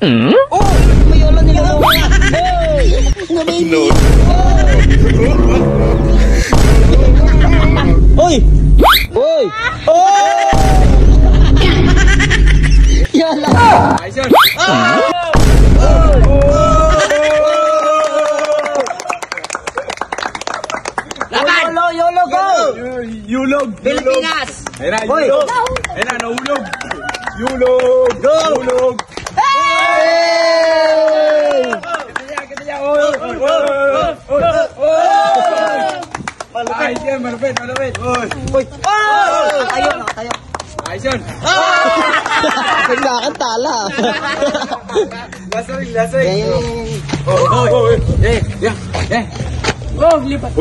Oh! May yolo nila mo. No baby. Oy! Oy! Oh! Yolo. Ayos yun. Laban! Yolo, go! Yulog! Pilipinas! Ayun na, yulog! Ayun na, nahulog! Yulog! Go! Yulog! Hey! Kita niya! Ayos yan, malupit! Uy! Nakatayo. Ayos yun! Biglakan tala. Lasing! Oh, lipat!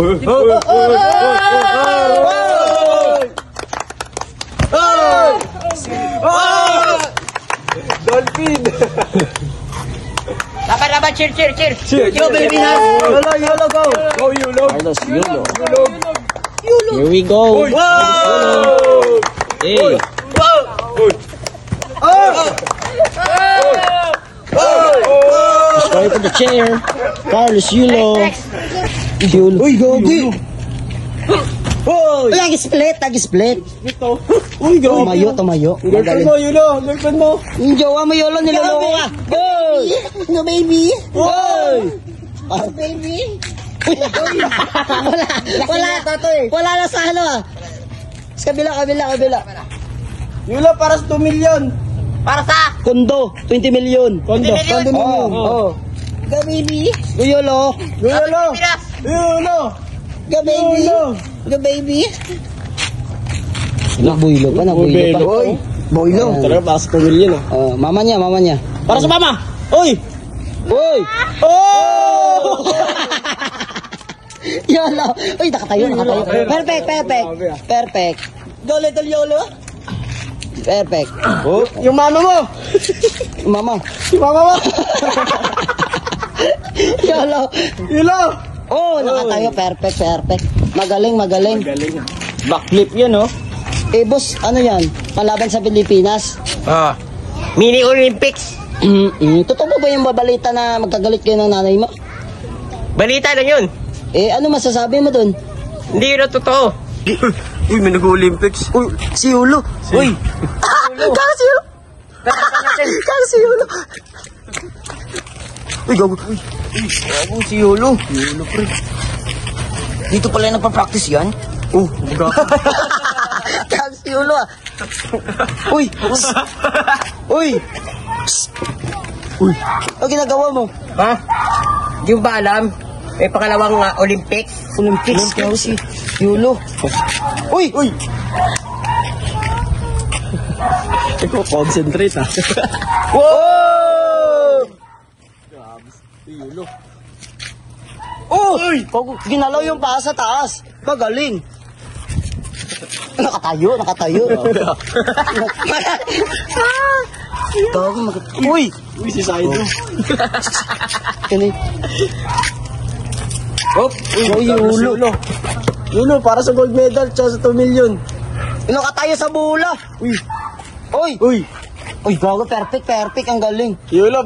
Dolphin! Laban, cheer. Yo, baby, Yolo, go! Go, Yulog! Carlos, Yolo. Yulog! Here we go. Wow! Hey. Sorry for the chair. Carlos, Yolo. Uy, gogi. Tag-split. Uy, go! Tumayo. Girlfriend mo, girlfriend mo! Yung jowa mo, Yolo, niloloko ka. No, baby. Oy! Baby. Wala na sa ano ah. Sa kabila. Yulo, para sa 2 million! Para sa? Kondo, 20 million. Kondo million? Oo. Go, baby. Go, Yolo. Yolo! Go, baby. Nagbuilo pa. Builo. Talaga para sa 2 million ah. Mama niya. Para sa mama! Uy! Oh! Yolo. Uy, nakatayo. Perfect. Go, little Yolo! Perfect. Oh, yung mama mo! Mama. Yung mama mo! Yolo. Yulo! Oh, nakatayo. Perfect. Magaling. Galing ah. Backflip yun oh. Eh, boss, ano yan? Palaban sa Pilipinas? Mini Olympics. Totoo ba yung babalita na magkagalit kayo ng nanay mo? Balita lang yun. Eh, ano masasabi mo dun? Hindi yun ang totoo. Uy, may nag-Olympics. Uy, si Yulo. Uy! Kaka si Yulo! Kaka si Yulo! Uy, gago. Gago si Yulo. Yulo, pre. Dito pala yung nagpa-practice yan? Oh, baga. Kaka si Yulo ah. Uy! Ano ginagawa mo? Ha? Di mo ba alam? May pangalawang Olympics. Olympics daw si Yulo. Uy! Ikaw, concentrate ah. Wow! Yulo. Oh! Ginalaw yung paa sa taas. Magaling. Nakatayo. Uy! Uy, si Saido. Yulo. Yulo, para sa gold medal, tsaka sa 2 million. Nakatayo sa bola. Uy, gago, perfect. Ang galing. Yulo.